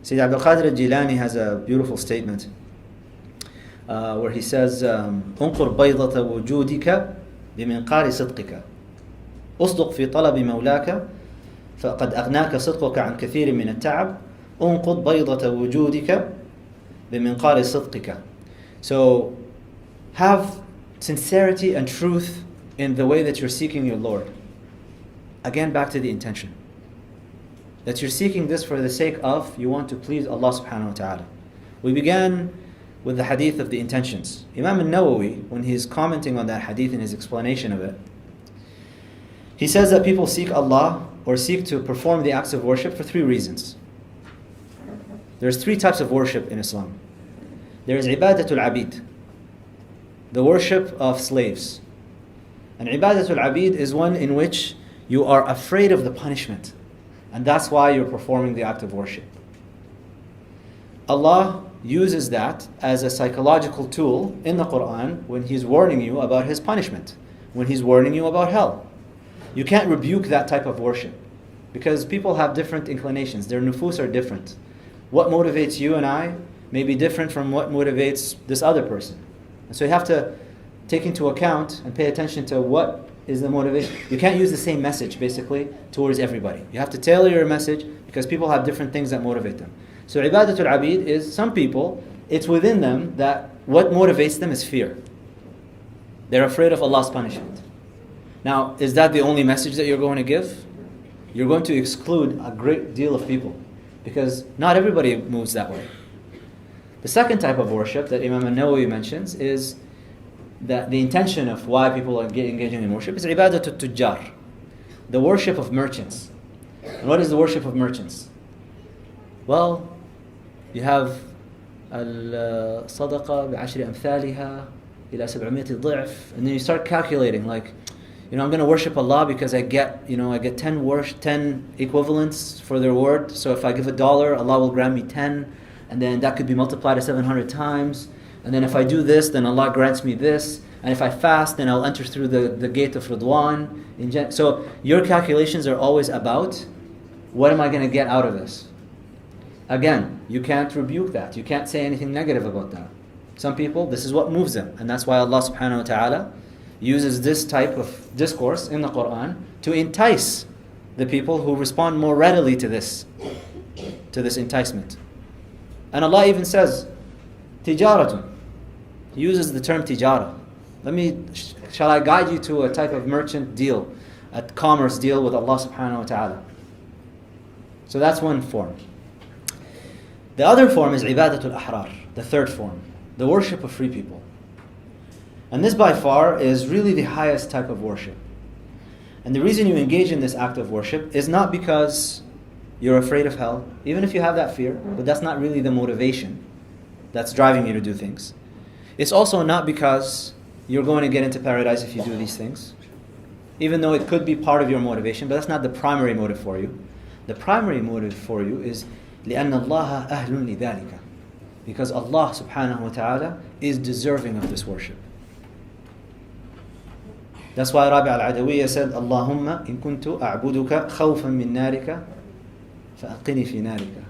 Sayyid Abdul Qadir al-Jilani has a beautiful statement where he says, انقر بيضة وجودك بمنقار صدقك أصدق في طلب مولاك فقد أغناك صدقك عن كثير من التعب انقض بيضة وجودك بمنقار صدقك. So have sincerity and truth in the way that you're seeking your Lord. Again, back to the intention. That you're seeking this for the sake of, you want to please Allah subhanahu wa ta'ala. We began with the hadith of the intentions. Imam al-Nawawi, when he's commenting on that hadith in his explanation of it, he says that people seek Allah or seek to perform the acts of worship for three reasons. There's three types of worship in Islam. There is ibadatul abid, the worship of slaves. And ibadatul abid is one in which you are afraid of the punishment. And that's why you're performing the act of worship. Allah uses that as a psychological tool in the Quran when He's warning you about His punishment, when He's warning you about hell. You can't rebuke that type of worship because people have different inclinations. Their nufus are different. What motivates you and I may be different from what motivates this other person. And so you have to take into account and pay attention to what is the motivation. You can't use the same message basically towards everybody. You have to tailor your message because people have different things that motivate them. So ibadatul abid is some people, it's within them that what motivates them is fear. They're afraid of Allah's punishment. Now, is that the only message that you're going to give? You're going to exclude a great deal of people because not everybody moves that way. The second type of worship that Imam al-Nawawi mentions is that the intention of why people are engaging in worship is ibadatul tujjar, the worship of merchants. And what is the worship of merchants? Well, you have al-sadaqa بعشر أمثالها إلى 700 ضعف, and then you start calculating like, I'm going to worship Allah because I get 10 equivalents for their word. So if I give $1, Allah will grant me 10, and then that could be multiplied to 700 times. And then if I do this, then Allah grants me this. And if I fast, then I'll enter through the gate of Ridwan. So your calculations are always about, what am I going to get out of this? Again, you can't rebuke that. You can't say anything negative about that. Some people, this is what moves them. And that's why Allah subhanahu wa ta'ala uses this type of discourse in the Quran to entice the people who respond more readily to this enticement. And Allah even says, tijaratun. He uses the term tijara. Shall I guide you to a type of merchant deal, a commerce deal with Allah subhanahu wa ta'ala? So that's one form. The other form is ibadatul ahrar, the third form, the worship of free people. And this by far is really the highest type of worship. And the reason you engage in this act of worship is not because you're afraid of hell, even if you have that fear, but that's not really the motivation that's driving you to do things. It's also not because you're going to get into paradise if you do these things, even though it could be part of your motivation, but that's not the primary motive for you. The primary motive for you is لأن الله أهل لذلك, because Allah subhanahu wa ta'ala is deserving of this worship. That's why Rabi al-Adawiyya said, Allahumma in kuntu a'buduka khawfan min narika fa'aqini fi narika.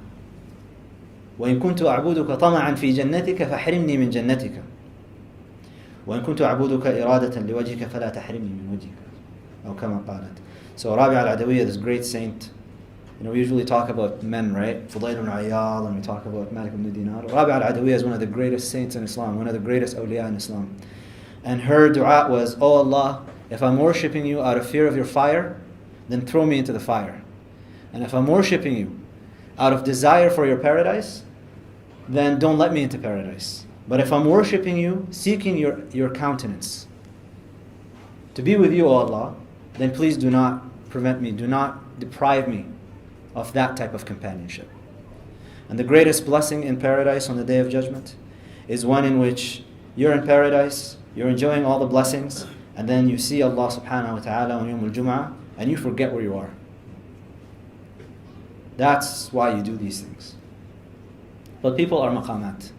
وإن كنت أعبدك طمعا في جنتك فاحرمني من جنتك وإن كنت أعبدك إرادة لوجهك فلا تحرمني من وجهك أو كما قالت. So Rabi al-Adawiyya, this great saint, we usually talk about men, right? Fudayl ibn Iyad, and we talk about Malik ibn Dinar. Rabi al-Adawiyya is one of the greatest saints in Islam, one of the greatest awliya in Islam. And her dua was, oh Allah, if I'm worshipping you out of fear of your fire, then throw me into the fire. And if I'm worshipping you out of desire for your paradise, then don't let me into paradise. But if I'm worshipping you, seeking your countenance, to be with you, O Allah, then please do not prevent me, do not deprive me of that type of companionship. And the greatest blessing in paradise on the Day of Judgment is one in which you're in paradise, you're enjoying all the blessings, and then you see Allah subhanahu wa ta'ala on Yawm al-Jum'ah, and you forget where you are. That's why you do these things. But people are maqamat.